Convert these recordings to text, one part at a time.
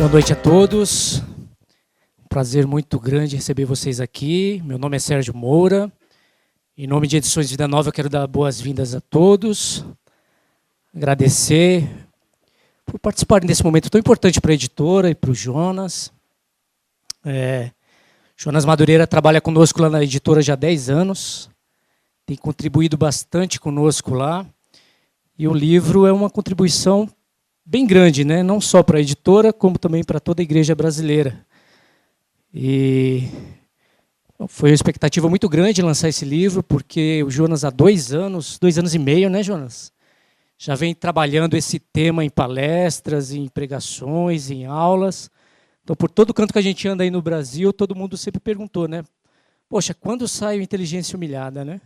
Boa noite a todos. Um prazer muito grande receber vocês aqui. Meu nome é Sérgio Moura. Em nome de Edições Vida Nova, eu quero dar boas-vindas a todos. Agradecer por participarem desse momento tão importante para a editora e para o Jonas. Jonas Madureira trabalha conosco lá na editora já há 10 anos. Tem contribuído bastante conosco lá. E o livro é uma contribuição bem grande, né? Não só para a editora, como também para toda a igreja brasileira. E foi uma expectativa muito grande lançar esse livro, porque o Jonas há 2 anos e meio, né, Jonas? Já vem trabalhando esse tema em palestras, em pregações, em aulas. Então, por todo canto que a gente anda aí no Brasil, todo mundo sempre perguntou, né? Poxa, quando sai o Inteligência Humilhada, né?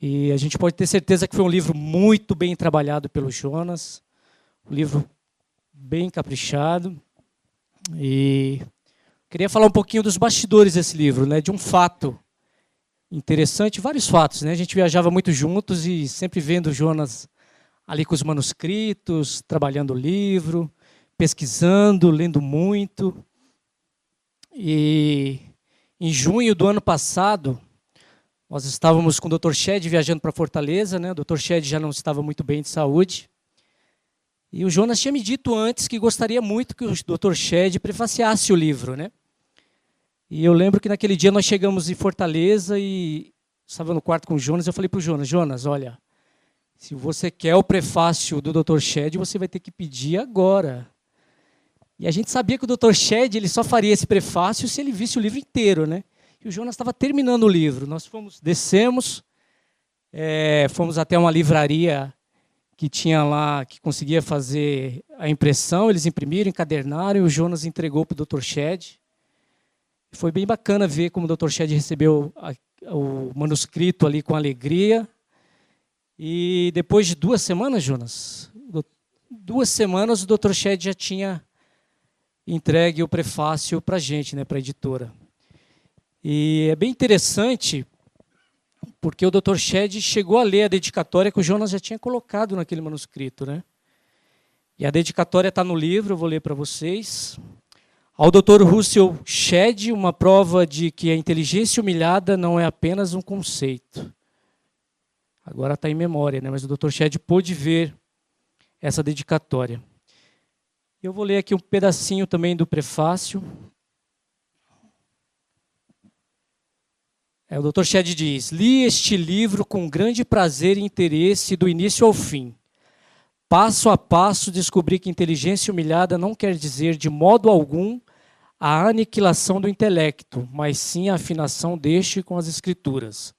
E a gente pode ter certeza que foi um livro muito bem trabalhado pelo Jonas. Um livro bem caprichado. E queria falar um pouquinho dos bastidores desse livro, né? De um fato interessante, vários fatos, né? A gente viajava muito juntos e sempre vendo o Jonas ali com os manuscritos, trabalhando o livro, pesquisando, lendo muito. E em junho do ano passado, nós estávamos com o Dr. Shed viajando para Fortaleza, né? O Dr. Shed já não estava muito bem de saúde. E o Jonas tinha me dito antes que gostaria muito que o Dr. Shed prefaciasse o livro, né? E eu lembro que naquele dia nós chegamos em Fortaleza e estava no quarto com o Jonas. Eu falei para o Jonas, Jonas, olha, se você quer o prefácio do Dr. Shed, você vai ter que pedir agora. E a gente sabia que o Dr. Shed ele só faria esse prefácio se ele visse o livro inteiro, né? E o Jonas estava terminando o livro. Nós descemos, fomos até uma livraria que tinha lá, que conseguia fazer a impressão, eles imprimiram, encadernaram, e o Jonas entregou para o Dr. Shed. Foi bem bacana ver como o Dr. Shed recebeu o manuscrito ali com alegria. E depois de 2 semanas, Jonas, 2 semanas o Dr. Shed já tinha entregue o prefácio para a gente, né, para a editora. E é bem interessante, porque o Dr. Shed chegou a ler a dedicatória que o Jonas já tinha colocado naquele manuscrito, né? E a dedicatória está no livro, eu vou ler para vocês. Ao Dr. Russell Shedd, uma prova de que a inteligência humilhada não é apenas um conceito. Agora está em memória, né? Mas o Dr. Shedd pôde ver essa dedicatória. Eu vou ler aqui um pedacinho também do prefácio. O Dr. Shedd diz, li este livro com grande prazer e interesse do início ao fim. Passo a passo descobri que inteligência humilhada não quer dizer de modo algum a aniquilação do intelecto, mas sim a afinação deste com as Escrituras.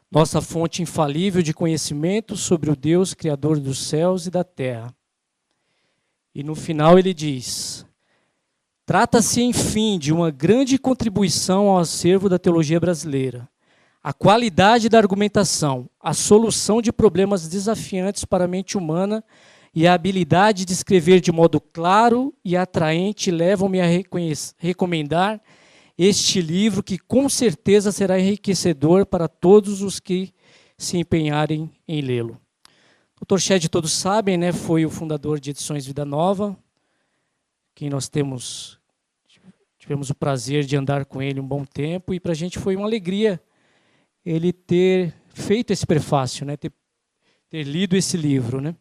Nossa fonte infalível de conhecimento sobre o Deus Criador dos céus e da terra. E no final ele diz, trata-se, enfim, de uma grande contribuição ao acervo da teologia brasileira. A qualidade da argumentação, a solução de problemas desafiantes para a mente humana e a habilidade de escrever de modo claro e atraente levam-me a recomendar este livro que com certeza será enriquecedor para todos os que se empenharem em lê-lo. O Dr. Shed, todos sabem, né, foi o fundador de Edições Vida Nova, quem nós tivemos o prazer de andar com ele um bom tempo, e para a gente foi uma alegria ele ter feito esse prefácio, né, ter lido esse livro, né?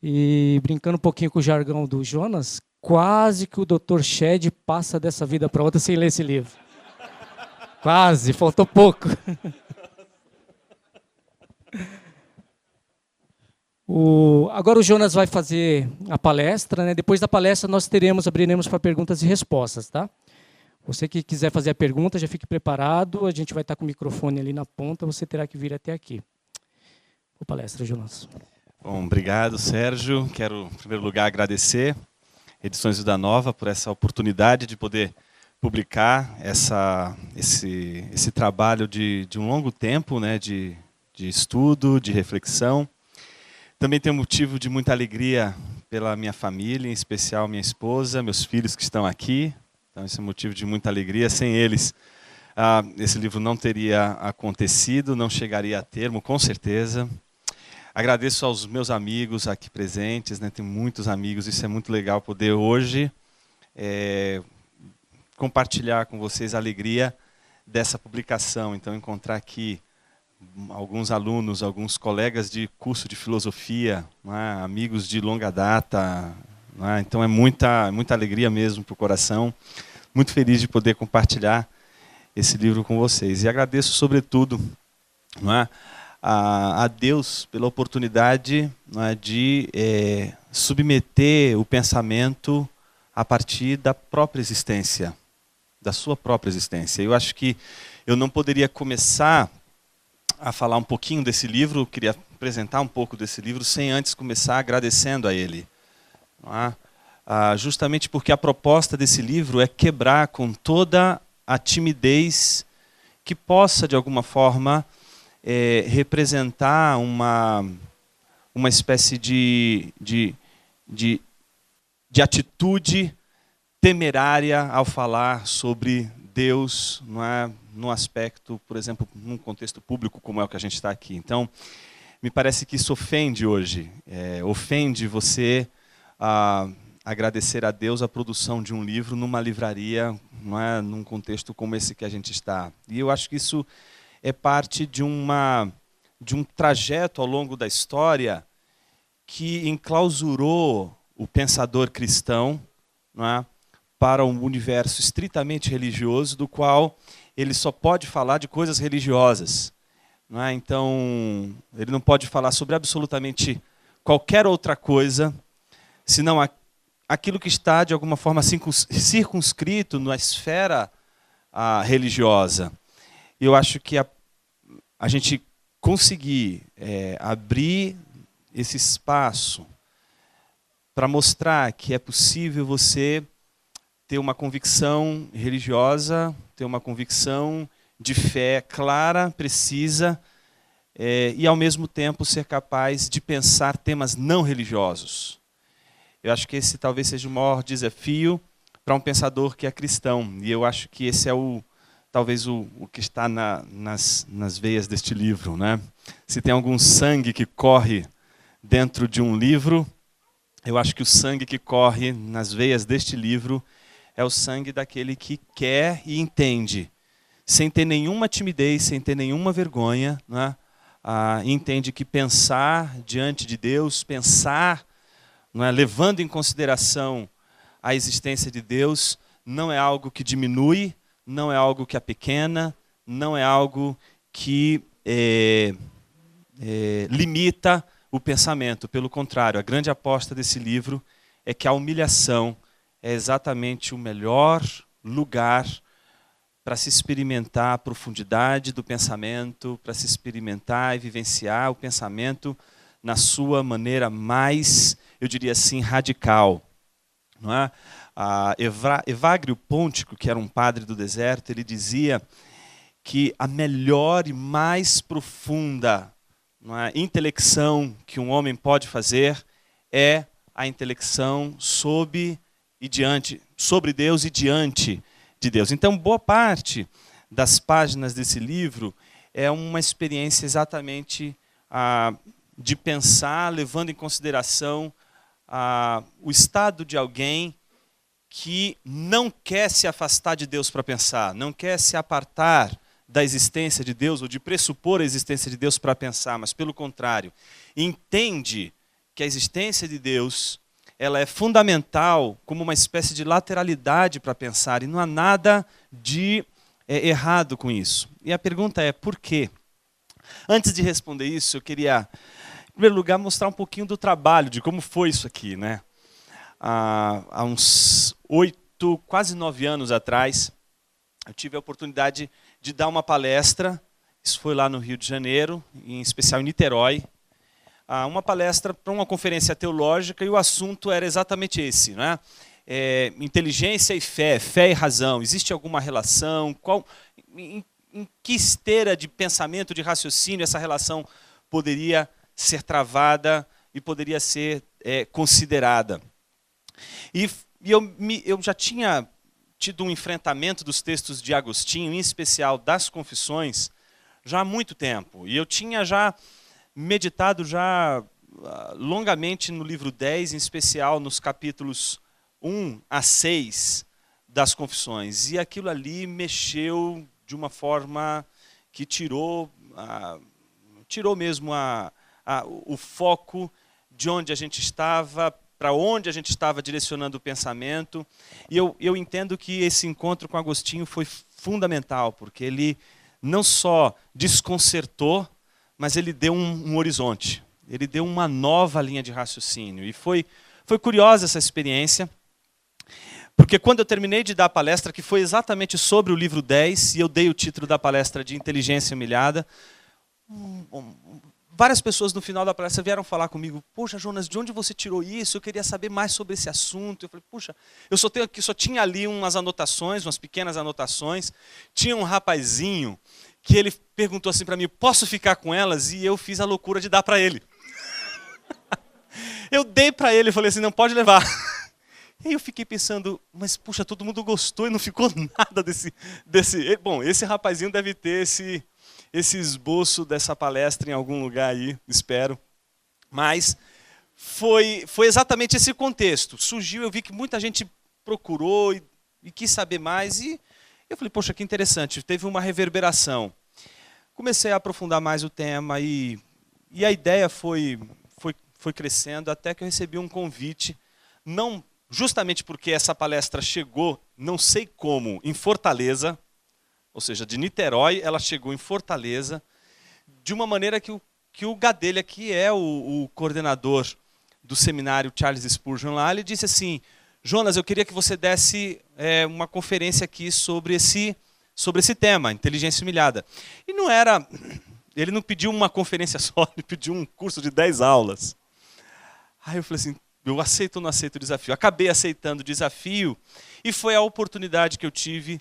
E brincando um pouquinho com o jargão do Jonas, quase que o Dr. Shed passa dessa vida para outra sem ler esse livro. Quase, faltou pouco. Agora o Jonas vai fazer a palestra, né? Depois da palestra nós abriremos para perguntas e respostas, tá? Você que quiser fazer a pergunta, já fique preparado, a gente vai estar com o microfone ali na ponta, você terá que vir até aqui. Boa palestra, Jonas. Bom, obrigado, Sérgio. Quero, em primeiro lugar, agradecer Edições Vida Nova por essa oportunidade de poder publicar esse trabalho de um longo tempo, né, de estudo, de reflexão. Também tenho motivo de muita alegria pela minha família, em especial minha esposa, meus filhos que estão aqui. Então, esse é um motivo de muita alegria. Sem eles, esse livro não teria acontecido, não chegaria a termo, com certeza. Agradeço aos meus amigos aqui presentes, né? Tem muitos amigos, isso é muito legal poder hoje compartilhar com vocês a alegria dessa publicação. Então, encontrar aqui alguns alunos, alguns colegas de curso de filosofia, né? Amigos de longa data, né? Então é muita alegria mesmo para o coração. Muito feliz de poder compartilhar esse livro com vocês. E agradeço, sobretudo, né, a Deus pela oportunidade, né, de submeter o pensamento a partir da própria existência, da sua própria existência. Eu acho que eu não poderia começar a falar um pouquinho desse livro, queria apresentar um pouco desse livro, sem antes começar agradecendo a ele. Não é? Justamente porque a proposta desse livro é quebrar com toda a timidez que possa, de alguma forma, representar uma espécie de atitude temerária ao falar sobre Deus, não é? No aspecto, por exemplo, num contexto público como é o que a gente está aqui. Então, me parece que isso ofende hoje, ofende você agradecer a Deus a produção de um livro numa livraria, não é? Num contexto como esse que a gente está. E eu acho que isso é parte de um trajeto ao longo da história que enclausurou o pensador cristão, não é? Para um universo estritamente religioso, do qual ele só pode falar de coisas religiosas. Não é? Então, ele não pode falar sobre absolutamente qualquer outra coisa, senão aquilo que está, de alguma forma, circunscrito na esfera religiosa. Eu acho que a gente conseguir abrir esse espaço para mostrar que é possível você ter uma convicção religiosa, ter uma convicção de fé clara, precisa, e ao mesmo tempo ser capaz de pensar temas não religiosos. Eu acho que esse talvez seja o maior desafio para um pensador que é cristão. E eu acho que esse é talvez o que está nas veias deste livro, né? Se tem algum sangue que corre dentro de um livro, eu acho que o sangue que corre nas veias deste livro é o sangue daquele que quer e entende, sem ter nenhuma timidez, sem ter nenhuma vergonha, né? Entende que pensar diante de Deus, pensar, não é, levando em consideração a existência de Deus, não é algo que diminui, não é algo que apequena, não é algo que limita o pensamento. Pelo contrário, a grande aposta desse livro é que a humilhação é exatamente o melhor lugar para se experimentar a profundidade do pensamento, para se experimentar e vivenciar o pensamento na sua maneira mais, eu diria assim, radical. Não é? Evagrio Póntico, que era um padre do deserto, ele dizia que a melhor e mais profunda, não é, intelecção que um homem pode fazer é a intelecção sobre Deus e diante de Deus. Então, boa parte das páginas desse livro é uma experiência exatamente de pensar, levando em consideração o estado de alguém que não quer se afastar de Deus para pensar, não quer se apartar da existência de Deus ou de pressupor a existência de Deus para pensar, mas pelo contrário, entende que a existência de Deus ela é fundamental como uma espécie de lateralidade para pensar, e não há nada de errado com isso. E a pergunta é, por quê? Antes de responder isso, eu queria, em primeiro lugar, mostrar um pouquinho do trabalho, de como foi isso aqui, né? Há uns 8, quase 9 anos atrás, eu tive a oportunidade de dar uma palestra, isso foi lá no Rio de Janeiro, em especial em Niterói, uma palestra para uma conferência teológica, e o assunto era exatamente esse, né? Inteligência e fé, fé e razão, existe alguma relação? Em que esteira de pensamento, de raciocínio essa relação poderia ser travada e poderia ser considerada? E eu já tinha tido um enfrentamento dos textos de Agostinho, em especial das Confissões, já há muito tempo. E eu tinha já meditado já longamente no livro 10, em especial nos capítulos 1 a 6 das Confissões. E aquilo ali mexeu de uma forma que tirou mesmo o foco de onde a gente estava, para onde a gente estava direcionando o pensamento. E eu entendo que esse encontro com Agostinho foi fundamental, porque ele não só desconcertou, mas ele deu um horizonte. Ele deu uma nova linha de raciocínio. E foi curiosa essa experiência, porque quando eu terminei de dar a palestra, que foi exatamente sobre o livro 10, e eu dei o título da palestra de Inteligência Humilhada, várias pessoas no final da palestra vieram falar comigo: poxa, Jonas, de onde você tirou isso? Eu queria saber mais sobre esse assunto. Eu falei: puxa, eu só tinha ali umas anotações, umas pequenas anotações. Tinha um rapazinho que ele perguntou assim para mim: posso ficar com elas? E eu fiz a loucura de dar para ele. Eu dei para ele e falei assim: não, pode levar. E aí eu fiquei pensando: mas puxa, todo mundo gostou e não ficou nada desse... Bom, esse rapazinho deve ter esse esboço dessa palestra em algum lugar aí, espero. Mas foi exatamente esse contexto. Surgiu, eu vi que muita gente procurou e quis saber mais. E eu falei: poxa, que interessante, teve uma reverberação. Comecei a aprofundar mais o tema e a ideia foi crescendo até que eu recebi um convite, não justamente porque essa palestra chegou, não sei como, em Fortaleza, ou seja, de Niterói, ela chegou em Fortaleza, de uma maneira que o Gadelha, que é o coordenador do seminário Charles Spurgeon lá, ele disse assim: Jonas, eu queria que você desse uma conferência aqui sobre esse tema, inteligência humilhada. E ele não pediu uma conferência só, ele pediu um curso de 10 aulas. Aí eu falei assim: eu aceito ou não aceito o desafio? Acabei aceitando o desafio e foi a oportunidade que eu tive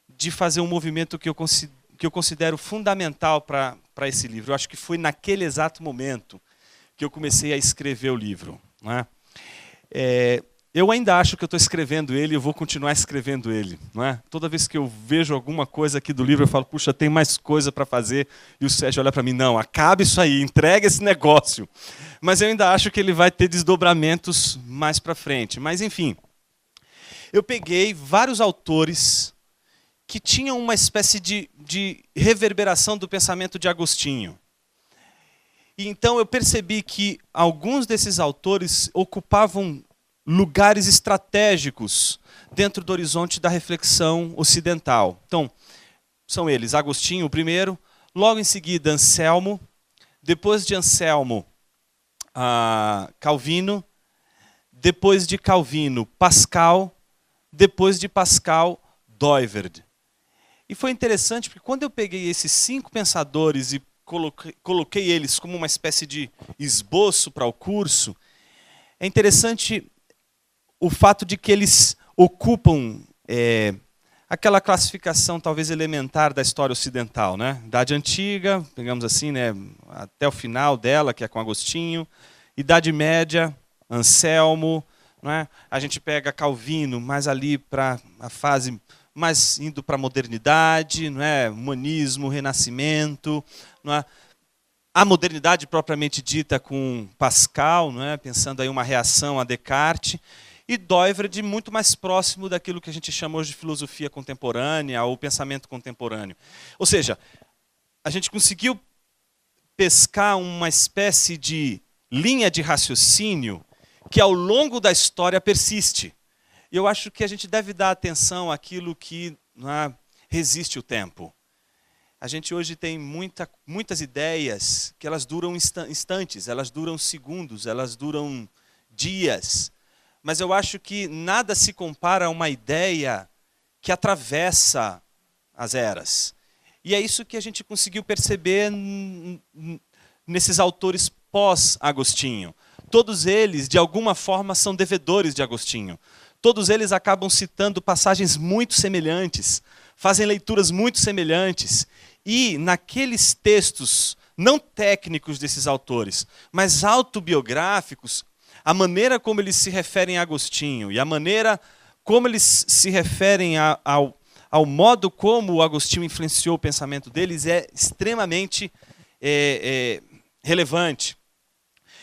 de fazer um movimento que eu considero fundamental para esse livro. Eu acho que foi naquele exato momento que eu comecei a escrever o livro. Não é? Eu ainda acho que eu estou escrevendo ele e eu vou continuar escrevendo ele. Não é? Toda vez que eu vejo alguma coisa aqui do livro, eu falo: puxa, tem mais coisa para fazer. E o Sérgio olha para mim: não, acabe isso aí, entrega esse negócio. Mas eu ainda acho que ele vai ter desdobramentos mais para frente. Mas, enfim, eu peguei vários autores que tinham uma espécie de reverberação do pensamento de Agostinho. E então eu percebi que alguns desses autores ocupavam lugares estratégicos dentro do horizonte da reflexão ocidental. Então, são eles: Agostinho, o primeiro, logo em seguida Anselmo, depois de Anselmo, Calvino, depois de Calvino, Pascal, depois de Pascal, Doiverd. E foi interessante porque quando eu peguei esses 5 pensadores e coloquei eles como uma espécie de esboço para o curso, é interessante o fato de que eles ocupam aquela classificação talvez elementar da história ocidental, né? Idade Antiga, digamos assim, né? Até o final dela, que é com Agostinho. Idade Média, Anselmo. Não é? A gente pega Calvino, mais ali para a fase mais indo para a modernidade, não é? Humanismo, Renascimento. Não é? A modernidade propriamente dita com Pascal, não é? Pensando aí uma reação a Descartes. E Doiverd muito mais próximo daquilo que a gente chama hoje de filosofia contemporânea ou pensamento contemporâneo. Ou seja, a gente conseguiu pescar uma espécie de linha de raciocínio que ao longo da história persiste. E eu acho que a gente deve dar atenção àquilo que resiste o tempo. A gente hoje tem muitas ideias que elas duram instantes, elas duram segundos, elas duram dias. Mas eu acho que nada se compara a uma ideia que atravessa as eras. E é isso que a gente conseguiu perceber nesses autores pós-Agostinho. Todos eles, de alguma forma, são devedores de Agostinho. Todos eles acabam citando passagens muito semelhantes, fazem leituras muito semelhantes. E naqueles textos, não técnicos desses autores, mas autobiográficos, a maneira como eles se referem a Agostinho e a maneira como eles se referem ao modo como o Agostinho influenciou o pensamento deles é extremamente relevante.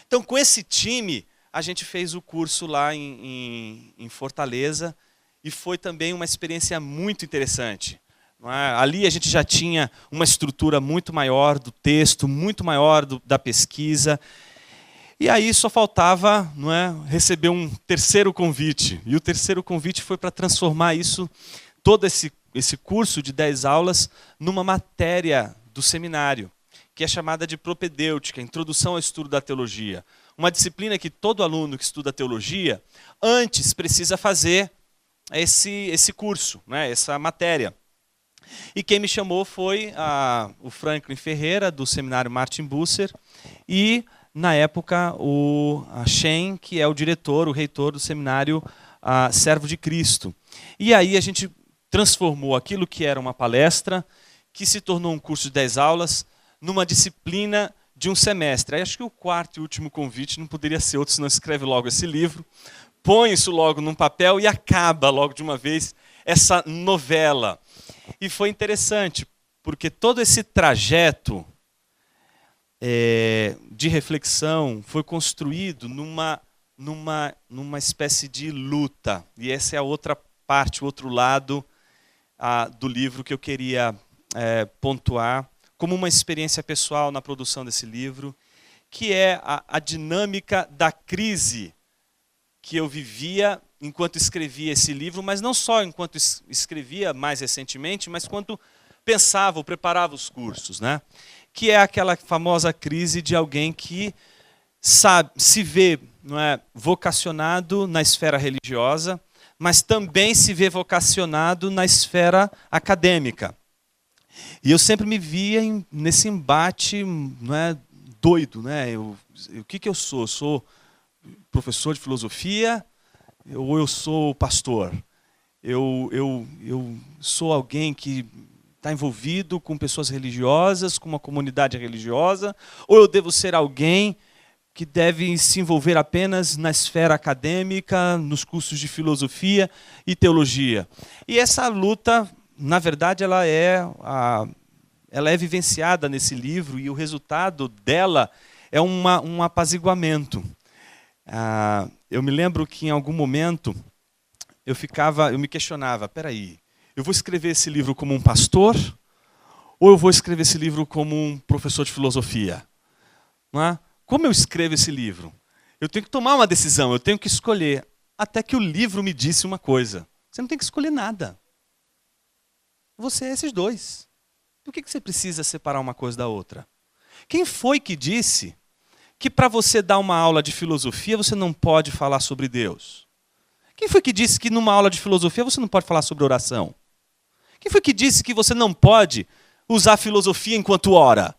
Então, com esse time, a gente fez o curso lá em Fortaleza e foi também uma experiência muito interessante. Não é? Ali a gente já tinha uma estrutura muito maior do texto, muito maior da pesquisa. E aí só faltava, não é, receber um terceiro convite. E o terceiro convite foi para transformar todo esse curso de 10 aulas, numa matéria do seminário, que é chamada de propedêutica, Introdução ao Estudo da Teologia. Uma disciplina que todo aluno que estuda teologia, antes precisa fazer esse curso, né, essa matéria. E quem me chamou foi o Franklin Ferreira, do seminário Martin Busser, e, na época, a Shen, que é o diretor, o reitor do seminário Servo de Cristo. E aí a gente transformou aquilo que era uma palestra, que se tornou um curso de 10 aulas, numa disciplina de um semestre. Aí acho que o quarto e último convite não poderia ser outro, senão escreve logo esse livro, põe isso logo num papel e acaba logo de uma vez essa novela. E foi interessante, porque todo esse trajeto de reflexão foi construído numa espécie de luta. E essa é a outra parte, o outro lado do livro que eu queria pontuar como uma experiência pessoal na produção desse livro, que é a dinâmica da crise que eu vivia enquanto escrevia esse livro, mas não só enquanto escrevia mais recentemente, mas quando pensava ou preparava os cursos, né? Que é aquela famosa crise de alguém que se vê, não é, vocacionado na esfera religiosa, mas também se vê vocacionado na esfera acadêmica. E eu sempre me via nesse embate, não é, doido, né? O que eu sou? Eu sou professor de filosofia ou eu sou pastor? Eu sou alguém que está envolvido com pessoas religiosas, com uma comunidade religiosa, ou eu devo ser alguém que deve se envolver apenas na esfera acadêmica, nos cursos de filosofia e teologia? E essa luta, na verdade, ela é vivenciada nesse livro, e o resultado dela é um apaziguamento. Eu me lembro que em algum momento eu me questionava, peraí, eu vou escrever esse livro como um pastor ou eu vou escrever esse livro como um professor de filosofia? Não é? Como eu escrevo esse livro? Eu tenho que tomar uma decisão, eu tenho que escolher. Até que o livro me disse uma coisa: você não tem que escolher nada. Você é esses dois. Por que você precisa separar uma coisa da outra? Quem foi que disse que para você dar uma aula de filosofia você não pode falar sobre Deus? Quem foi que disse que numa aula de filosofia você não pode falar sobre oração? Quem foi que disse que você não pode usar filosofia enquanto ora?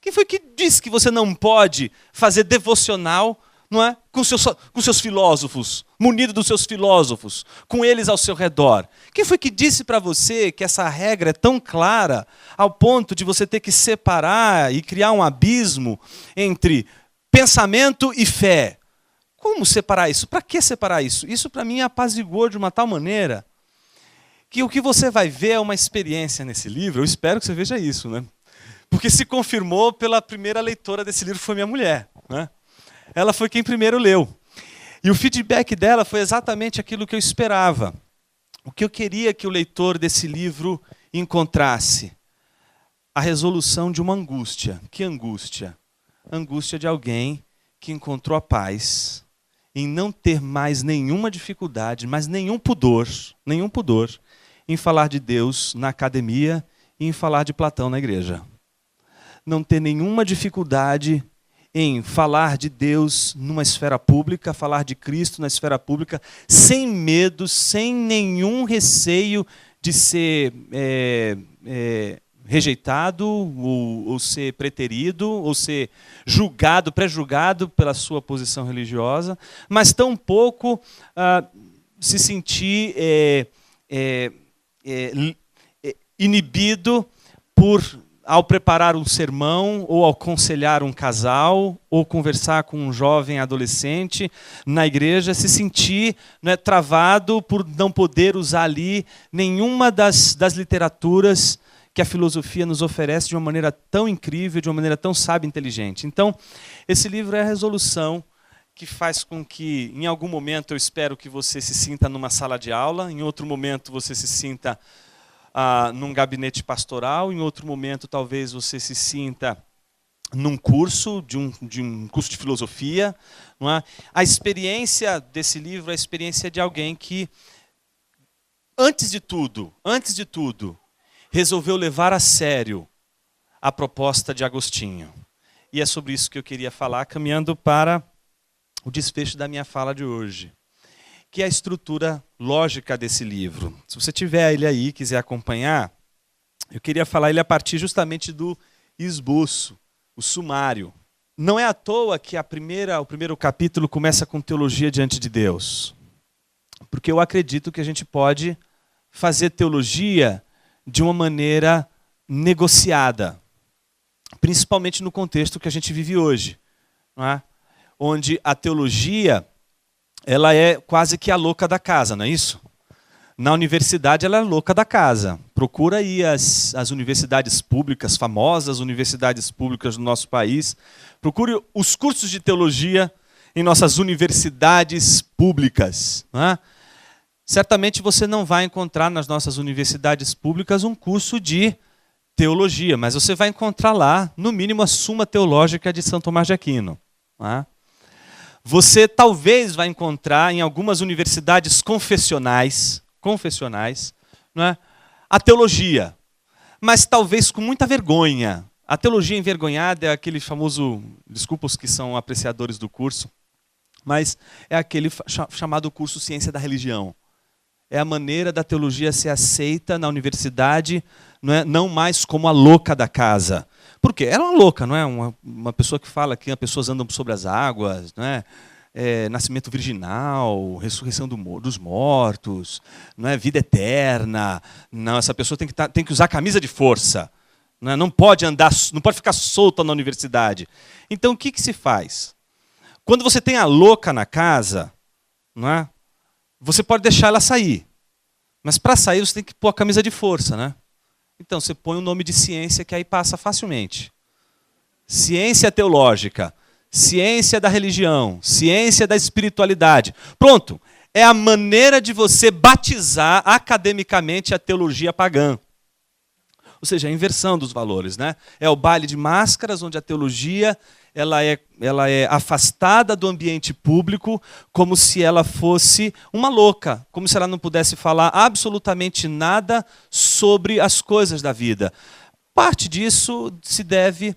Quem foi que disse que você não pode fazer devocional, não é, com seus filósofos, munido dos seus filósofos, com eles ao seu redor? Quem foi que disse para você que essa regra é tão clara ao ponto de você ter que separar e criar um abismo entre pensamento e fé? Como separar isso? Para que separar isso? Isso para mim apaziguou de uma tal maneira que o que você vai ver é uma experiência nesse livro. Eu espero que você veja isso, né? Porque se confirmou pela primeira leitora desse livro, foi minha mulher, né? Ela foi quem primeiro leu. E o feedback dela foi exatamente aquilo que eu esperava. O que eu queria que o leitor desse livro encontrasse: a resolução de uma angústia. Que angústia? A angústia de alguém que encontrou a paz em não ter mais nenhuma dificuldade, mas nenhum pudor em falar de Deus na academia e em falar de Platão na igreja. Não ter nenhuma dificuldade em falar de Deus numa esfera pública, falar de Cristo na esfera pública, sem medo, sem nenhum receio de ser rejeitado, ou ser preterido, ou ser julgado, pré-julgado pela sua posição religiosa, mas tampouco se sentir inibido ao preparar um sermão, ou ao aconselhar um casal, ou conversar com um jovem adolescente na igreja, se sentir, né, travado por não poder usar ali nenhuma das literaturas que a filosofia nos oferece de uma maneira tão incrível, de uma maneira tão sábia e inteligente. Então, esse livro é a resolução que faz com que, em algum momento, eu espero que você se sinta numa sala de aula, em outro momento você se sinta num gabinete pastoral, em outro momento talvez você se sinta num curso, de um curso de filosofia. Não é? A experiência desse livro é a experiência de alguém que, antes de tudo, resolveu levar a sério a proposta de Agostinho. E é sobre isso que eu queria falar, caminhando para o desfecho da minha fala de hoje, que é a estrutura lógica desse livro. Se você tiver ele aí, quiser acompanhar, eu queria falar ele a partir justamente do esboço, o sumário. Não é à toa que o primeiro capítulo começa com teologia diante de Deus. Porque eu acredito que a gente pode fazer teologia de uma maneira negociada, principalmente no contexto que a gente vive hoje, não é? Onde a teologia ela é quase que a louca da casa, não é isso? Na universidade ela é a louca da casa. Procura aí as universidades públicas, famosas universidades públicas do nosso país. Procure os cursos de teologia em nossas universidades públicas. Não é? Certamente você não vai encontrar nas nossas universidades públicas um curso de teologia, mas você vai encontrar lá, no mínimo, a Suma Teológica de São Tomás de Aquino. Não é? Você talvez vai encontrar em algumas universidades confessionais, não é? A teologia, mas talvez com muita vergonha. A teologia envergonhada é aquele famoso, desculpa os que são apreciadores do curso, mas é aquele chamado curso Ciência da Religião. É a maneira da teologia ser aceita na universidade, não mais como a louca da casa. Por quê? Ela é uma louca, não é? Uma pessoa que fala que as pessoas andam sobre as águas, não é? Nascimento virginal, ressurreição dos mortos, não é? Vida eterna. Não, essa pessoa tem que usar camisa de força. Não pode andar, não pode ficar solta na universidade. Então o que se faz? Quando você tem a louca na casa, não é? Você pode deixar ela sair. Mas para sair você tem que pôr a camisa de força, né? Então você põe o nome de ciência que aí passa facilmente. Ciência teológica, ciência da religião, ciência da espiritualidade. Pronto, é a maneira de você batizar academicamente a teologia pagã. Ou seja, a inversão dos valores, né? É o baile de máscaras, onde a teologia ela é afastada do ambiente público, como se ela fosse uma louca, como se ela não pudesse falar absolutamente nada sobre as coisas da vida. Parte disso se deve,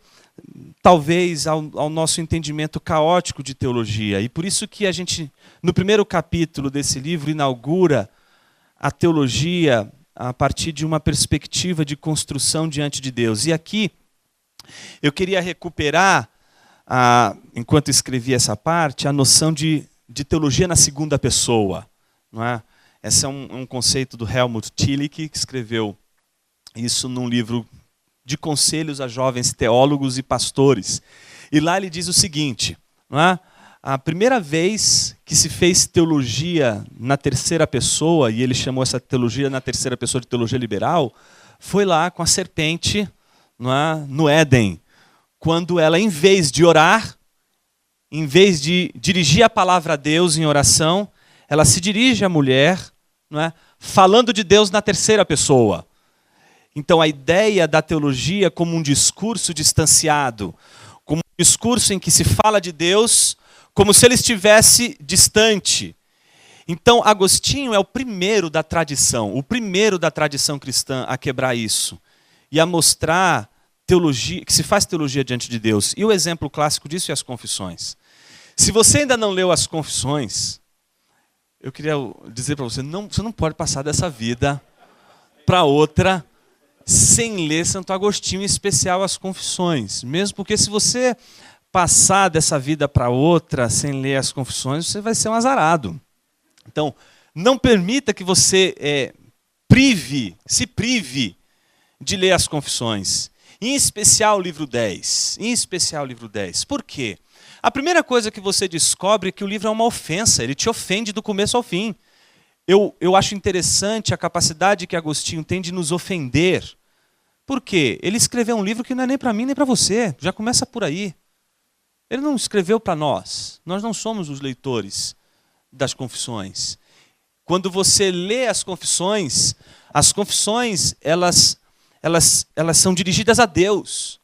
talvez, ao nosso entendimento caótico de teologia. E por isso que a gente, no primeiro capítulo desse livro, inaugura a teologia a partir de uma perspectiva de construção diante de Deus. E aqui eu queria recuperar, enquanto escrevi essa parte, a noção de teologia na segunda pessoa. Não é? Esse é um conceito do Helmut Tillich, que escreveu isso num livro de conselhos a jovens teólogos e pastores. E lá ele diz o seguinte, não é? A primeira vez que se fez teologia na terceira pessoa, e ele chamou essa teologia na terceira pessoa de teologia liberal, foi lá com a serpente, não é? No Éden, quando ela, em vez de orar, em vez de dirigir a palavra a Deus em oração, ela se dirige à mulher, não é? Falando de Deus na terceira pessoa. Então a ideia da teologia como um discurso distanciado, como um discurso em que se fala de Deus como se ele estivesse distante. Então Agostinho é o primeiro da tradição cristã a quebrar isso e a mostrar teologia, que se faz teologia diante de Deus. E o exemplo clássico disso é as confissões. Se você ainda não leu as confissões, eu queria dizer para você, você não pode passar dessa vida para outra sem ler Santo Agostinho, em especial as confissões. Mesmo porque se você passar dessa vida para outra sem ler as confissões, você vai ser um azarado. Então, não permita que você se prive de ler as confissões. Em especial o livro 10. Por quê? A primeira coisa que você descobre é que o livro é uma ofensa. Ele te ofende do começo ao fim. Eu acho interessante a capacidade que Agostinho tem de nos ofender, Por quê? Ele escreveu um livro que não é nem para mim nem para você. Já começa por aí. Ele não escreveu para nós. Nós não somos os leitores das confissões. Quando você lê as confissões elas são dirigidas a Deus.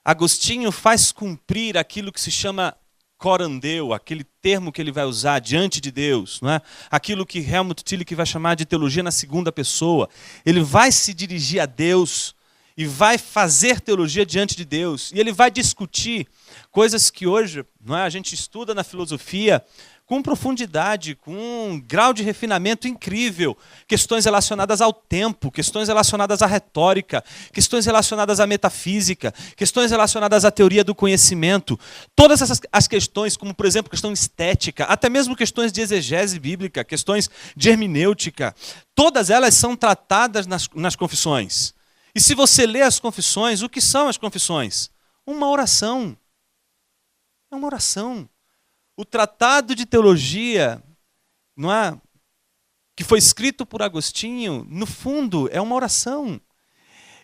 Agostinho faz cumprir aquilo que se chama corandeu, aquele termo que ele vai usar diante de Deus, não é? Aquilo que Helmut Tillich vai chamar de teologia na segunda pessoa. Ele vai se dirigir a Deus e vai fazer teologia diante de Deus. E ele vai discutir coisas que hoje, não é, a gente estuda na filosofia com profundidade, com um grau de refinamento incrível. Questões relacionadas ao tempo, questões relacionadas à retórica, questões relacionadas à metafísica, questões relacionadas à teoria do conhecimento. Todas as questões, como por exemplo questão estética, até mesmo questões de exegese bíblica, questões de hermenêutica, todas elas são tratadas nas confissões. E se você lê as confissões, o que são as confissões? Uma oração. É uma oração. O tratado de teologia, não é, que foi escrito por Agostinho, no fundo, é uma oração.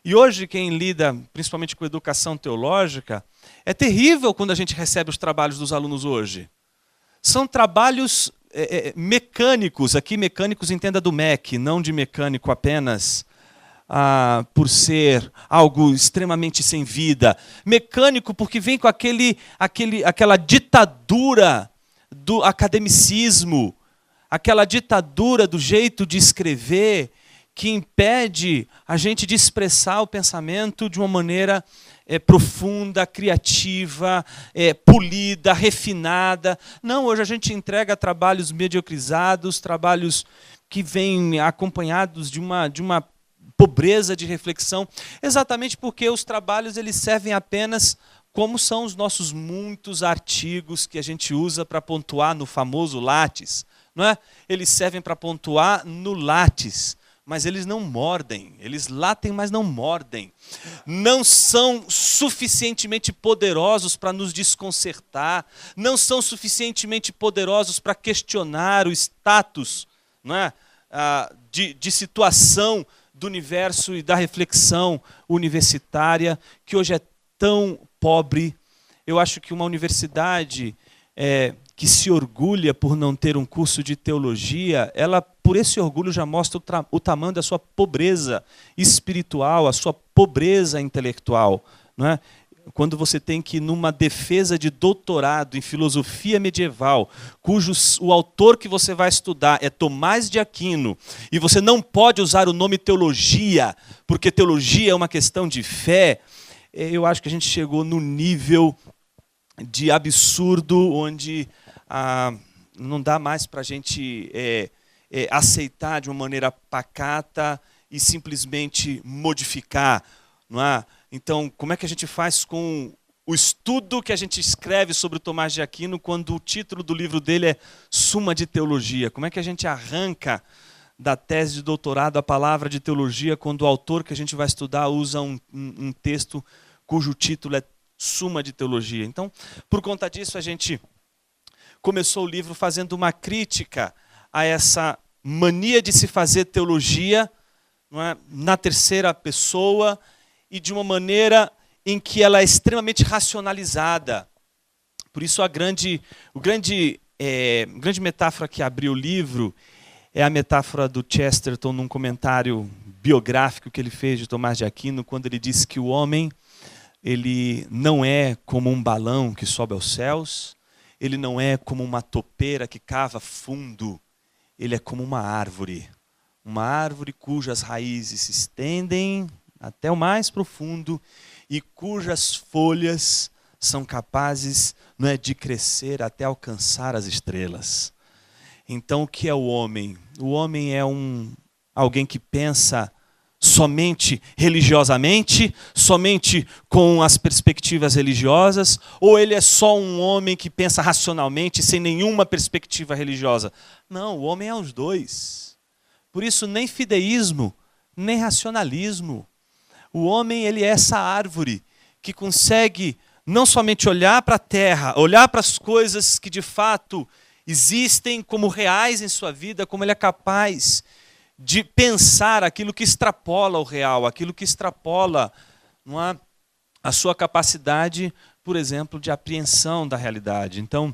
E hoje, quem lida principalmente com educação teológica, é terrível quando a gente recebe os trabalhos dos alunos hoje. São trabalhos mecânicos, aqui mecânicos entenda do MEC, não de mecânico apenas por ser algo extremamente sem vida. Mecânico porque vem com aquela ditadura do academicismo, aquela ditadura do jeito de escrever que impede a gente de expressar o pensamento de uma maneira profunda, criativa, polida, refinada. Não, hoje a gente entrega trabalhos mediocrizados, trabalhos que vêm acompanhados de uma pobreza de reflexão, exatamente porque os trabalhos eles servem apenas como são os nossos muitos artigos que a gente usa para pontuar no famoso Lattes, não é? Eles servem para pontuar no Lattes, mas eles não mordem, eles latem, mas não mordem. Não são suficientemente poderosos para nos desconcertar, não são suficientemente poderosos para questionar o status, não é? De situação do universo e da reflexão universitária, que hoje é tão pobre. Eu acho que uma universidade que se orgulha por não ter um curso de teologia, ela, por esse orgulho, já mostra o tamanho da sua pobreza espiritual, a sua pobreza intelectual, não é? Quando você tem que, numa defesa de doutorado em filosofia medieval, o autor que você vai estudar é Tomás de Aquino, e você não pode usar o nome teologia, porque teologia é uma questão de fé, eu acho que a gente chegou no nível de absurdo onde não dá mais para a gente aceitar de uma maneira pacata e simplesmente modificar, não é? Então, como é que a gente faz com o estudo que a gente escreve sobre o Tomás de Aquino quando o título do livro dele é Suma de Teologia? Como é que a gente arranca da tese de doutorado a palavra de teologia quando o autor que a gente vai estudar usa um texto cujo título é Suma de Teologia? Então, por conta disso, a gente começou o livro fazendo uma crítica a essa mania de se fazer teologia, não é, na terceira pessoa, e de uma maneira em que ela é extremamente racionalizada. Por isso a grande metáfora que abriu o livro é a metáfora do Chesterton num comentário biográfico que ele fez de Tomás de Aquino, quando ele disse que o homem ele não é como um balão que sobe aos céus, ele não é como uma topeira que cava fundo, ele é como uma árvore cujas raízes se estendem até o mais profundo e cujas folhas são capazes, não é, de crescer até alcançar as estrelas. Então, o que é o homem? O homem é alguém que pensa somente religiosamente, somente com as perspectivas religiosas, ou ele é só um homem que pensa racionalmente, sem nenhuma perspectiva religiosa? Não, o homem é os dois. Por isso, nem fideísmo, nem racionalismo. O homem ele é essa árvore que consegue não somente olhar para a terra, olhar para as coisas que de fato existem como reais em sua vida, como ele é capaz de pensar aquilo que extrapola o real, aquilo que extrapola, não é, a sua capacidade, por exemplo, de apreensão da realidade. Então,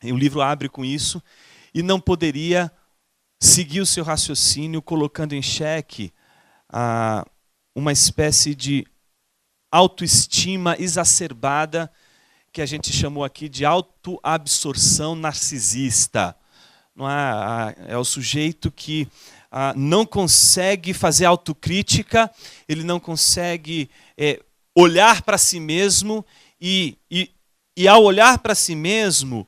o livro abre com isso e não poderia seguir o seu raciocínio colocando em xeque uma espécie de autoestima exacerbada que a gente chamou aqui de autoabsorção narcisista. Não é o sujeito que não consegue fazer autocrítica, ele não consegue olhar para si mesmo e ao olhar para si mesmo,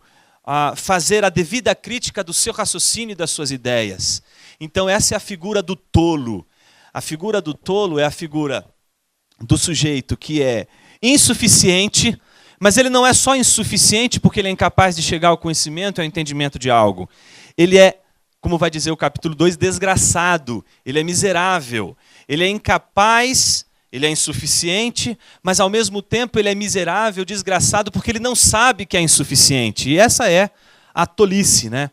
fazer a devida crítica do seu raciocínio e das suas ideias. Então essa é a figura do tolo. A figura do tolo é a figura do sujeito que é insuficiente, mas ele não é só insuficiente porque ele é incapaz de chegar ao conhecimento e ao entendimento de algo. Ele é, como vai dizer o capítulo 2, desgraçado, ele é miserável, ele é incapaz, ele é insuficiente, mas ao mesmo tempo ele é miserável, desgraçado, porque ele não sabe que é insuficiente. E essa é a tolice, né?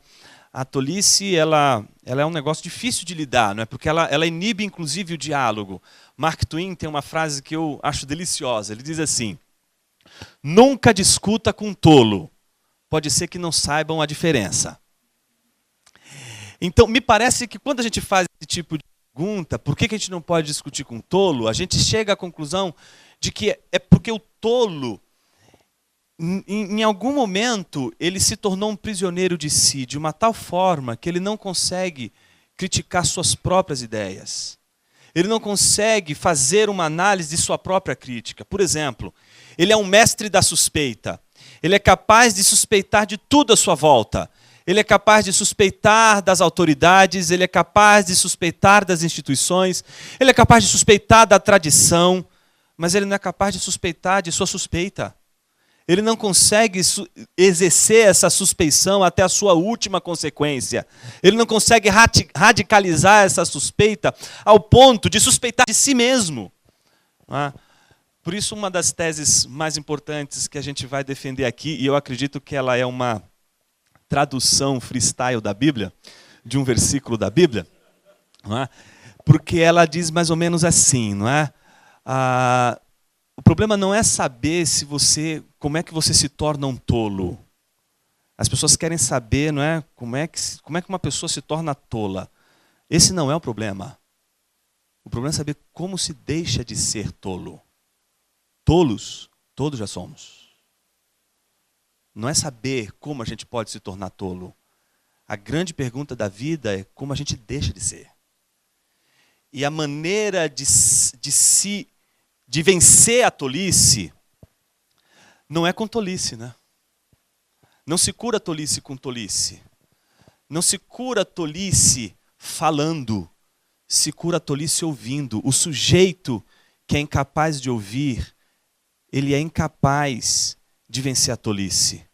A tolice, ela é um negócio difícil de lidar, não é? Porque ela inibe, inclusive, o diálogo. Mark Twain tem uma frase que eu acho deliciosa. Ele diz assim: nunca discuta com um tolo. Pode ser que não saibam a diferença. Então, me parece que quando a gente faz esse tipo de pergunta, por que a gente não pode discutir com um tolo, a gente chega à conclusão de que é porque o tolo, em algum momento, ele se tornou um prisioneiro de si, de uma tal forma que ele não consegue criticar suas próprias ideias. Ele não consegue fazer uma análise de sua própria crítica. Por exemplo, ele é um mestre da suspeita. Ele é capaz de suspeitar de tudo à sua volta. Ele é capaz de suspeitar das autoridades, ele é capaz de suspeitar das instituições, ele é capaz de suspeitar da tradição, mas ele não é capaz de suspeitar de sua suspeita. Ele não consegue exercer essa suspeição até a sua última consequência. Ele não consegue radicalizar essa suspeita ao ponto de suspeitar de si mesmo. Por isso, uma das teses mais importantes que a gente vai defender aqui, e eu acredito que ela é uma tradução freestyle da Bíblia, de um versículo da Bíblia, não é? Porque ela diz mais ou menos assim, não é? O problema não é saber como é que você se torna um tolo. As pessoas querem saber, não é? Como é que uma pessoa se torna tola. Esse não é o problema. O problema é saber como se deixa de ser tolo. Tolos, todos já somos. Não é saber como a gente pode se tornar tolo. A grande pergunta da vida é como a gente deixa de ser. E a maneira de vencer a tolice não é com tolice, né? Não se cura a tolice com tolice. Não se cura a tolice falando. Se cura a tolice ouvindo. O sujeito que é incapaz de ouvir, ele é incapaz de vencer a tolice.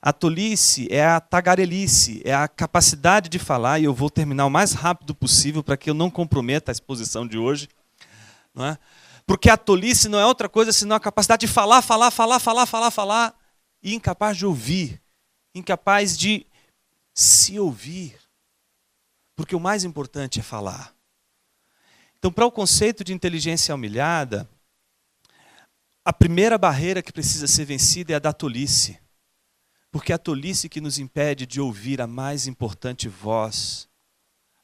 A tolice é a tagarelice, é a capacidade de falar, e eu vou terminar o mais rápido possível para que eu não comprometa a exposição de hoje, não é? Porque a tolice não é outra coisa senão a capacidade de falar, e incapaz de ouvir, incapaz de se ouvir. Porque o mais importante é falar. Então, para o conceito de inteligência humilhada, a primeira barreira que precisa ser vencida é a da tolice. Porque é a tolice que nos impede de ouvir a mais importante voz,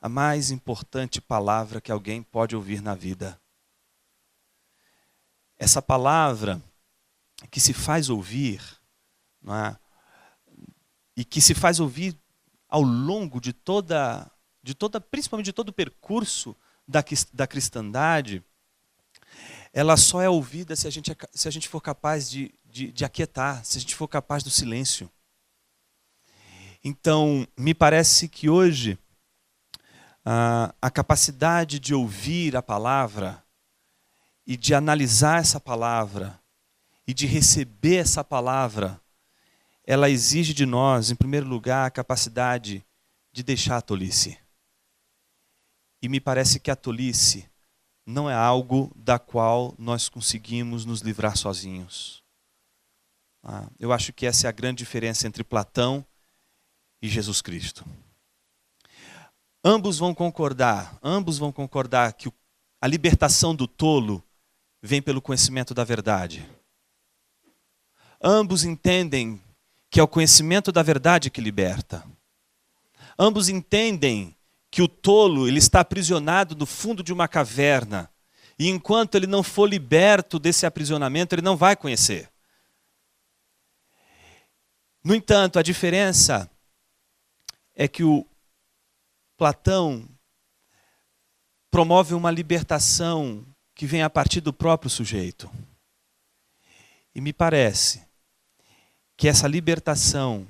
a mais importante palavra que alguém pode ouvir na vida. Essa palavra que se faz ouvir, não é? E que se faz ouvir ao longo principalmente de todo o percurso da cristandade, ela só é ouvida se a gente for capaz de aquietar, se a gente for capaz do silêncio. Então, me parece que hoje a capacidade de ouvir a palavra e de analisar essa palavra e de receber essa palavra, ela exige de nós, em primeiro lugar, a capacidade de deixar a tolice. E me parece que a tolice não é algo da qual nós conseguimos nos livrar sozinhos. Eu acho que essa é a grande diferença entre Platão e Jesus Cristo. ambos vão concordar que a libertação do tolo vem pelo conhecimento da verdade. Ambos entendem que é o conhecimento da verdade que liberta. Ambos entendem que o tolo ele está aprisionado no fundo de uma caverna. E enquanto ele não for liberto desse aprisionamento, ele não vai conhecer. No entanto, a diferença é que o Platão promove uma libertação que vem a partir do próprio sujeito. E me parece que essa libertação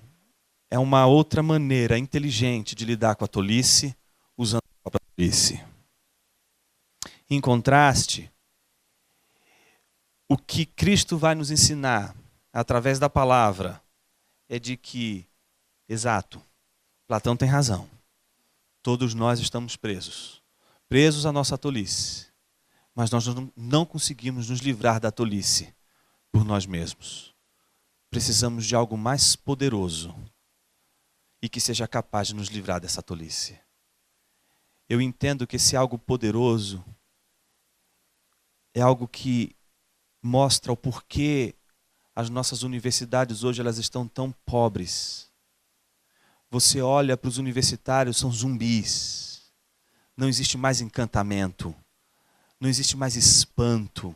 é uma outra maneira inteligente de lidar com a tolice, usando a própria tolice. Em contraste, o que Cristo vai nos ensinar através da palavra é de que, exato, Platão tem razão. Todos nós estamos presos à nossa tolice. Mas nós não conseguimos nos livrar da tolice por nós mesmos. Precisamos de algo mais poderoso e que seja capaz de nos livrar dessa tolice. Eu entendo que esse algo poderoso é algo que mostra o porquê as nossas universidades hoje elas estão tão pobres. Você olha para os universitários, são zumbis. Não existe mais encantamento. Não existe mais espanto.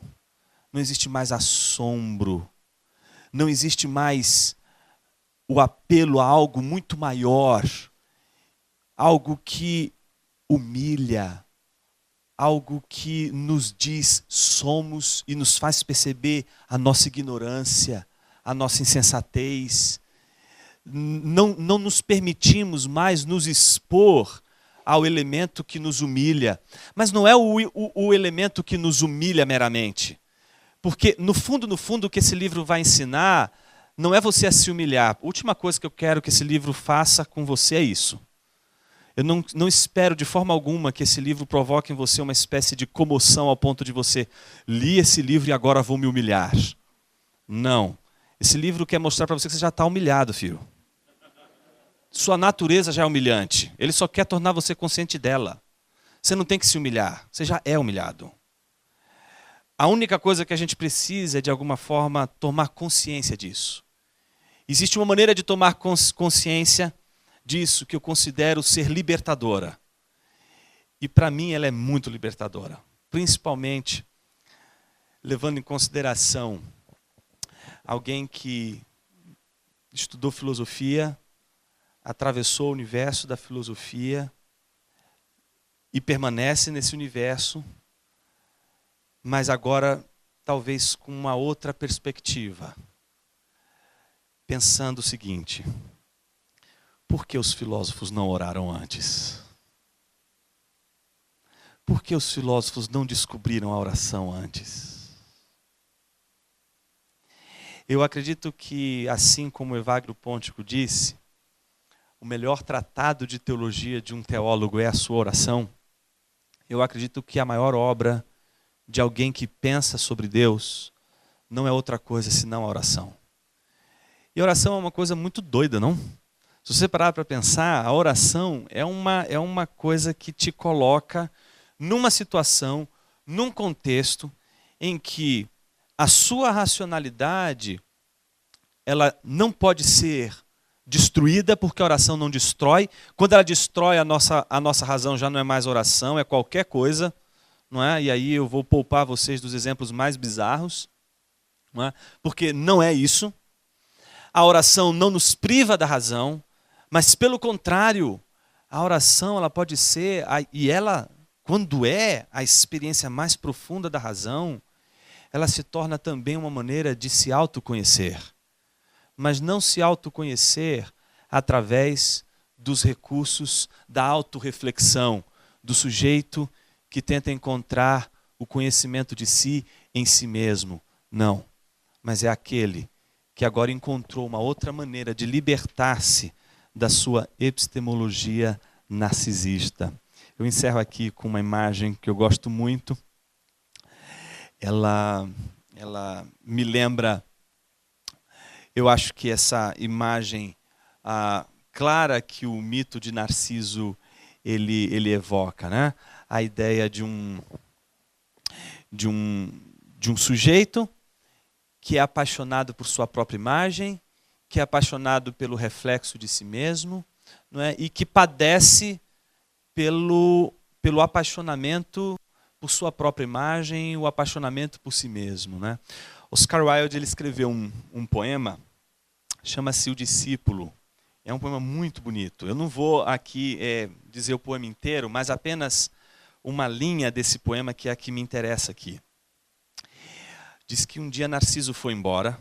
Não existe mais assombro. Não existe mais o apelo a algo muito maior. Algo que humilha. Algo que nos diz somos e nos faz perceber a nossa ignorância, a nossa insensatez. Não nos permitimos mais nos expor ao elemento que nos humilha. Mas não é o elemento que nos humilha meramente. Porque, no fundo, o que esse livro vai ensinar não é você a se humilhar. A última coisa que eu quero que esse livro faça com você é isso. Eu não espero de forma alguma que esse livro provoque em você uma espécie de comoção ao ponto de você li esse livro e agora vou me humilhar. Não. Esse livro quer mostrar para você que você já está humilhado, filho. Sua natureza já é humilhante. Ele só quer tornar você consciente dela. Você não tem que se humilhar. Você já é humilhado. A única coisa que a gente precisa é, de alguma forma, tomar consciência disso. Existe uma maneira de tomar consciência disso que eu considero ser libertadora. E para mim ela é muito libertadora. Principalmente levando em consideração alguém que estudou filosofia, atravessou o universo da filosofia e permanece nesse universo, mas agora talvez com uma outra perspectiva. Pensando o seguinte: por que os filósofos não oraram antes? Por que os filósofos não descobriram a oração antes? Eu acredito que, assim como Evagrio Pontico disse, o melhor tratado de teologia de um teólogo é a sua oração. Eu acredito que a maior obra de alguém que pensa sobre Deus não é outra coisa senão a oração. E a oração é uma coisa muito doida, não? Se você parar para pensar, a oração é uma coisa que te coloca numa situação, num contexto em que a sua racionalidade ela não pode ser destruída, porque a oração não destrói. Quando ela destrói, a nossa razão já não é mais oração, é qualquer coisa. Não é? E aí eu vou poupar vocês dos exemplos mais bizarros, não é? Porque não é isso. A oração não nos priva da razão, mas pelo contrário, a oração ela pode ser, e ela, quando é a experiência mais profunda da razão, ela se torna também uma maneira de se autoconhecer. Mas não se autoconhecer através dos recursos da autorreflexão, do sujeito que tenta encontrar o conhecimento de si em si mesmo. Não, mas é aquele que agora encontrou uma outra maneira de libertar-se da sua epistemologia narcisista. Eu encerro aqui com uma imagem que eu gosto muito. Ela me lembra, eu acho que essa imagem clara que o mito de Narciso ele evoca, né? A ideia de um sujeito que é apaixonado por sua própria imagem, que é apaixonado pelo reflexo de si mesmo, não é? E que padece pelo apaixonamento por sua própria imagem, o apaixonamento por si mesmo, né? Oscar Wilde ele escreveu um poema, chama-se O Discípulo. É um poema muito bonito. Eu não vou aqui dizer o poema inteiro, mas apenas uma linha desse poema que é a que me interessa aqui. Diz que um dia Narciso foi embora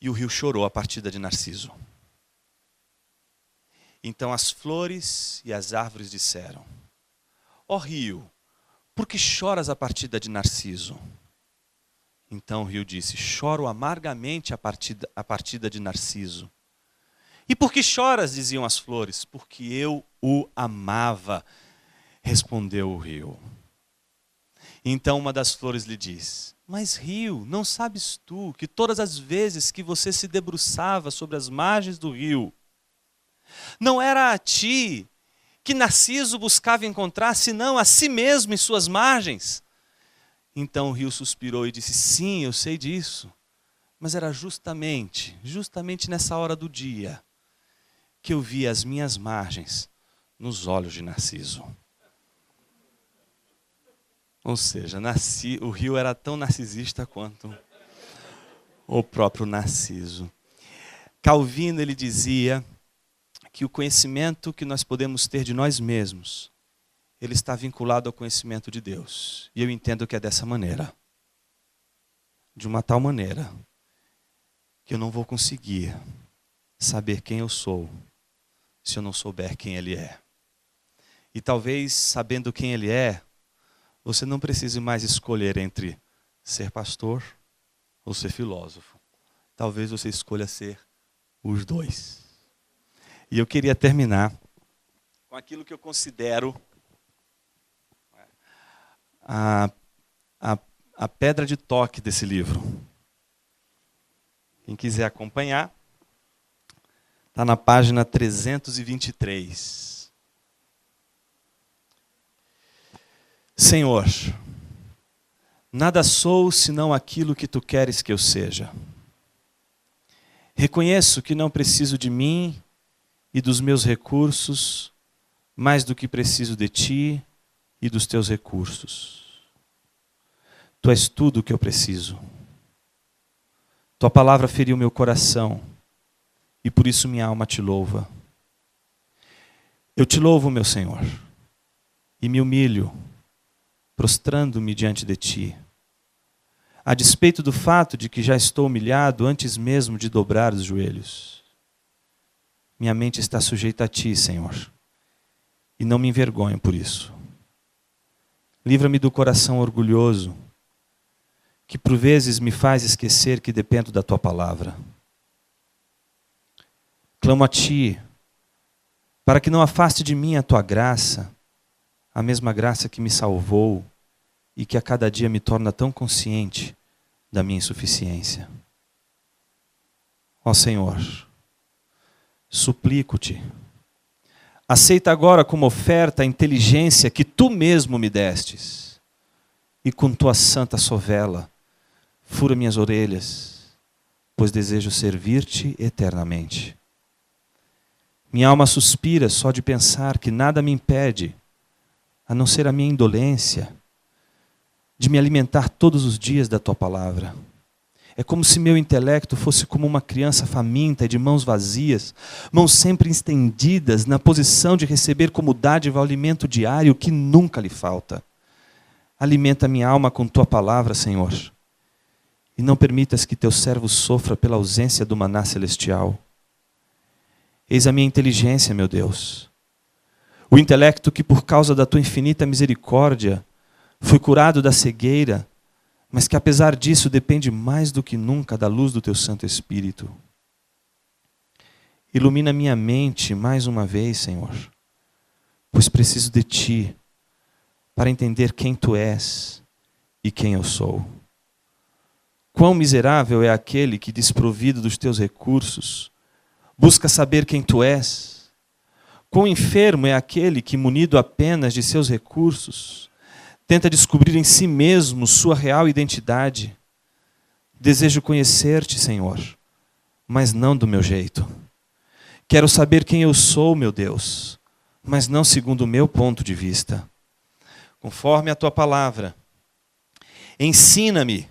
e o rio chorou a partida de Narciso. Então as flores e as árvores disseram: ó rio, por que choras a partida de Narciso? Então o rio disse: choro amargamente a partida de Narciso. E por que choras? Diziam as flores. Porque eu o amava, respondeu o rio. Então uma das flores lhe diz: mas rio, não sabes tu que todas as vezes que você se debruçava sobre as margens do rio, não era a ti que Narciso buscava encontrar, senão a si mesmo em suas margens? Então o rio suspirou e disse: sim, eu sei disso, mas era justamente nessa hora do dia que eu vi as minhas margens nos olhos de Narciso. Ou seja, o rio era tão narcisista quanto o próprio Narciso. Calvino ele dizia que o conhecimento que nós podemos ter de nós mesmos, ele está vinculado ao conhecimento de Deus. E eu entendo que é dessa maneira. De uma tal maneira que eu não vou conseguir saber quem eu sou se eu não souber quem Ele é. E talvez, sabendo quem Ele é, você não precise mais escolher entre ser pastor ou ser filósofo. Talvez você escolha ser os dois. E eu queria terminar com aquilo que eu considero a pedra de toque desse livro. Quem quiser acompanhar, está na página 323. Senhor, nada sou senão aquilo que tu queres que eu seja. Reconheço que não preciso de mim e dos meus recursos mais do que preciso de ti e dos teus recursos. Tu és tudo o que eu preciso. Tua palavra feriu meu coração e por isso minha alma te louva. Eu te louvo, meu Senhor, e me humilho, prostrando-me diante de ti, a despeito do fato de que já estou humilhado antes mesmo de dobrar os joelhos. Minha mente está sujeita a ti, Senhor, e não me envergonho por isso. Livra-me do coração orgulhoso, que por vezes me faz esquecer que dependo da tua palavra. Clamo a ti, para que não afaste de mim a tua graça, a mesma graça que me salvou e que a cada dia me torna tão consciente da minha insuficiência. Ó Senhor, suplico-te, aceita agora como oferta a inteligência que tu mesmo me destes e com tua santa sovela fura minhas orelhas, pois desejo servir-te eternamente. Minha alma suspira só de pensar que nada me impede, a não ser a minha indolência, de me alimentar todos os dias da tua palavra. É como se meu intelecto fosse como uma criança faminta e de mãos vazias, mãos sempre estendidas na posição de receber como dádiva o alimento diário que nunca lhe falta. Alimenta minha alma com tua palavra, Senhor, e não permitas que teu servo sofra pela ausência do maná celestial. Eis a minha inteligência, meu Deus, o intelecto que por causa da tua infinita misericórdia foi curado da cegueira, mas que apesar disso depende mais do que nunca da luz do teu Santo Espírito. Ilumina minha mente mais uma vez, Senhor, pois preciso de ti para entender quem tu és e quem eu sou. Quão miserável é aquele que, desprovido dos teus recursos, busca saber quem tu és. Quão enfermo é aquele que, munido apenas de seus recursos, tenta descobrir em si mesmo sua real identidade. Desejo conhecer-te, Senhor, mas não do meu jeito. Quero saber quem eu sou, meu Deus, mas não segundo o meu ponto de vista. Conforme a tua palavra, ensina-me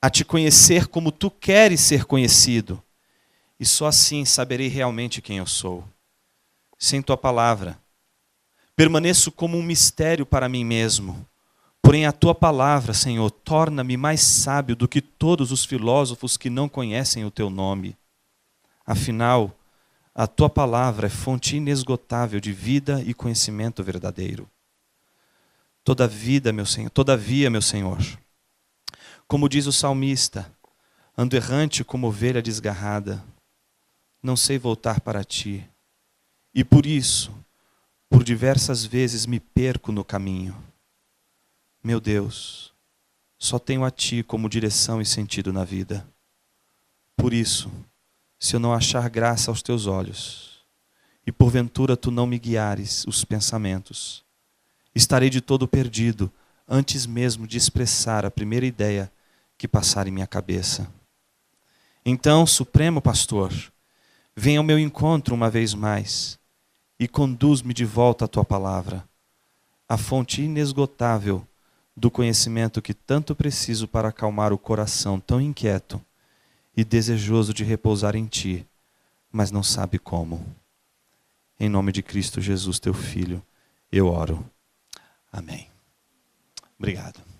a te conhecer como tu queres ser conhecido, e só assim saberei realmente quem eu sou. Sem tua palavra, permaneço como um mistério para mim mesmo. Porém, a tua palavra, Senhor, torna-me mais sábio do que todos os filósofos que não conhecem o teu nome. Afinal, a tua palavra é fonte inesgotável de vida e conhecimento verdadeiro. Todavia, meu Senhor, como diz o salmista, ando errante como ovelha desgarrada, não sei voltar para ti. E por isso, por diversas vezes me perco no caminho. Meu Deus, só tenho a ti como direção e sentido na vida. Por isso, se eu não achar graça aos teus olhos, e porventura tu não me guiares os pensamentos, estarei de todo perdido antes mesmo de expressar a primeira ideia que passar em minha cabeça. Então, Supremo Pastor, venha ao meu encontro uma vez mais e conduz-me de volta à tua palavra, a fonte inesgotável do conhecimento que tanto preciso para acalmar o coração tão inquieto e desejoso de repousar em ti, mas não sabe como. Em nome de Cristo Jesus, teu Filho, eu oro. Amém. Obrigado.